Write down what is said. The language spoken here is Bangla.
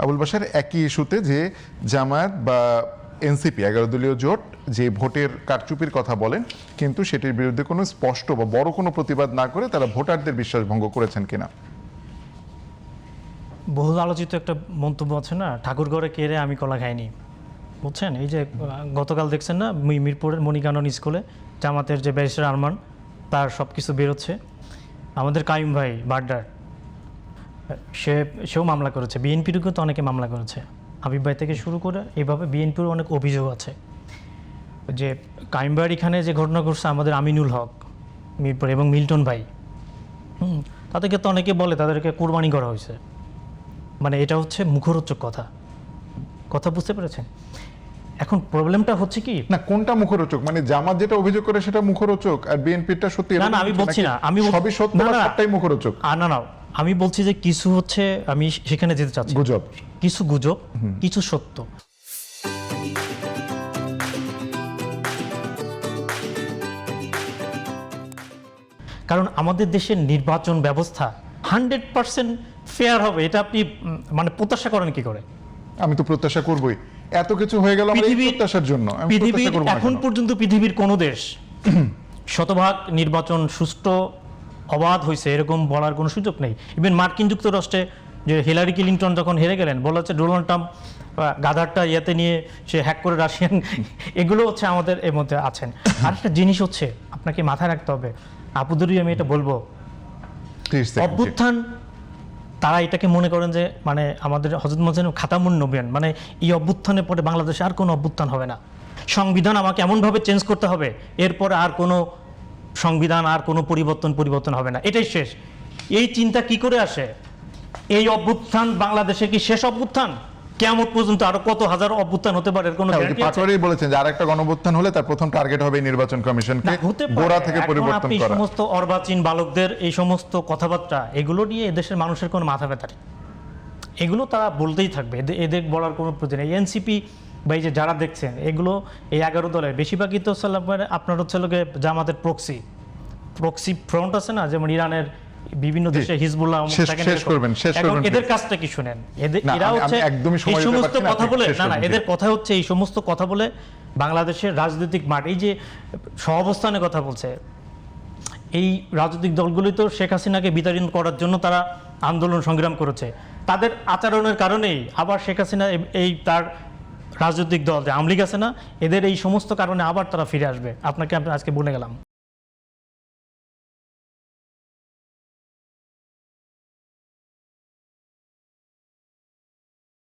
আবুল বাশার একই ইস্যুতে যে জামায়াত বা এনসিপি 11 দলীয় জোট যে ভোটের কারচুপির কথা বলেন কিন্তু সেটির বিরুদ্ধে কোনো স্পষ্ট বা বড় কোনো প্রতিবাদ না করে তারা ভোটারদের বিশ্বাস ভঙ্গ করেছেন কিনা? বহুল আলোচিত একটা মন্তব্য আছে না, ঠাকুরঘরে কেড়ে আমি কলা খাইনি, বুঝছেন? এই যে গতকাল দেখছেন না মিরপুরের মণিকানন স্কুলে জামাতের যে ব্যারিস্টার আরমান তার সব কিছু বেরোচ্ছে। আমাদের কাইম ভাই বাড্ডার সেও মামলা করেছে, বিএনপির কিন্তু অনেকে মামলা করেছে, হাবিব ভাই থেকে শুরু করে এইভাবে বিএনপির অনেক অভিযোগ আছে যে কাইম ভাইয়ের এখানে যে ঘটনা ঘটছে আমাদের আমিনুল হক মিরপুর এবং মিল্টন ভাই, তাদেরকে তো অনেকে বলে তাদেরকে কোরবানি করা হয়েছে। মানে এটা হচ্ছে মুখরোচক কথা বুঝতে পেরেছেন? এখন প্রবলেমটা হচ্ছে কি না, কোনটা মুখরোচক? মানে জামাত যেটা অভিযোগ করে সেটা মুখরোচক আর বিএনপিটা সত্যি? না না, আমি বলছি না, আমি সবই সত্য না সবটাই মুখরোচক? না না, আমি বলছি যে কিছু হচ্ছে, আমি সেখানে যেতে চাচ্ছি, গুজব, কিছু গুজব, কিছু সত্য। কারণ আমাদের দেশের নির্বাচন ব্যবস্থা 100% ফেয়ার হবে, এটা আপনি মানে প্রত্যাশা করেন কি করে? আমি তো প্রত্যাশা করবই, এত কিছু হয়ে গেল প্রত্যাশার জন্য। পৃথিবীর এখন পর্যন্ত পৃথিবীর কোন দেশ শতভাগ নির্বাচন সুষ্ঠু অবাধ হয়েছে এরকম বলার কোনো সুযোগ নেই। ইভেন মার্কিন যুক্তরাষ্ট্রে যে হিলারি ক্লিনটন যখন হেরে গেলেন, বলা হচ্ছে ডোনাল্ড ট্রাম্প গাধারটা ইয়েতে নিয়ে সে হ্যাক করে রাশিয়ান, এগুলো হচ্ছে আমাদের এর মধ্যে আছেন। আরেকটা জিনিস হচ্ছে আপনাকে মাথায় রাখতে হবে, আপুদেরই আমি এটা বলবো, অভ্যুত্থান তারা এটাকে মনে করেন যে মানে আমাদের হযরত মুহাম্মদ খাতামুন নবিয়্যিন, মানে এই অভ্যুত্থানের পরে বাংলাদেশে আর কোনো অভ্যুত্থান হবে না, সংবিধান আমাকে এমনভাবে চেঞ্জ করতে হবে এরপরে আর কোনো সংবিধান আর কোনো পরিবর্তন হবে না, এটাই শেষ। এই চিন্তা কি করে আসে? এই অভ্যুত্থান বাংলাদেশে কি শেষ অভ্যুত্থান? কিয়ামত পর্যন্ত আরো কত হাজার অভ্যুত্থান হতে পারে, কোনো গ্যারান্টি আছে? পাটোয়ারি বলেছেন যে আরেকটা গণঅভ্যুত্থান হলে তার প্রথম টার্গেট হবে নির্বাচন কমিশনকে গোড়া থেকে পরিবর্তন করা। এই সমস্ত অর্বাচীন বালকদের এই সমস্ত কথাবার্তা, এগুলো নিয়ে এদেশের মানুষের কোনো মাথা ব্যথা নেই, এগুলো তারা বলতেই থাকবে, এদের বলার কোনো প্রয়োজন নেই। এনসিপি বা এই যে যারা দেখছেন এগুলো এই 11 দলের বেশিরভাগই তো আপনার হচ্ছে লোকে জামাতের প্রক্সি ফ্রন্ট আছে না, যেমন ইরানের বিভিন্ন দেশে হিজবুল্লাহ, এদের কাজটা কি শুনেন? এরা হচ্ছে এই সমস্ত কথা বলে, না না, এদের কথা হচ্ছে এই সমস্ত কথা বলে বাংলাদেশের রাজনৈতিক মাঠ, এই যে সহাবস্থানের কথা বলছে, এই রাজনৈতিক দলগুলি তো শেখ হাসিনাকে বিতাড়িত করার জন্য তারা আন্দোলন সংগ্রাম করেছে, তাদের আচরণের কারণেই আবার শেখ হাসিনা এই তার রাজনৈতিক দল যে আওয়ামী লীগ আছে না, এদের এই সমস্ত কারণে আবার তারা ফিরে আসবে। আপনাকে আজকে বলে গেলাম।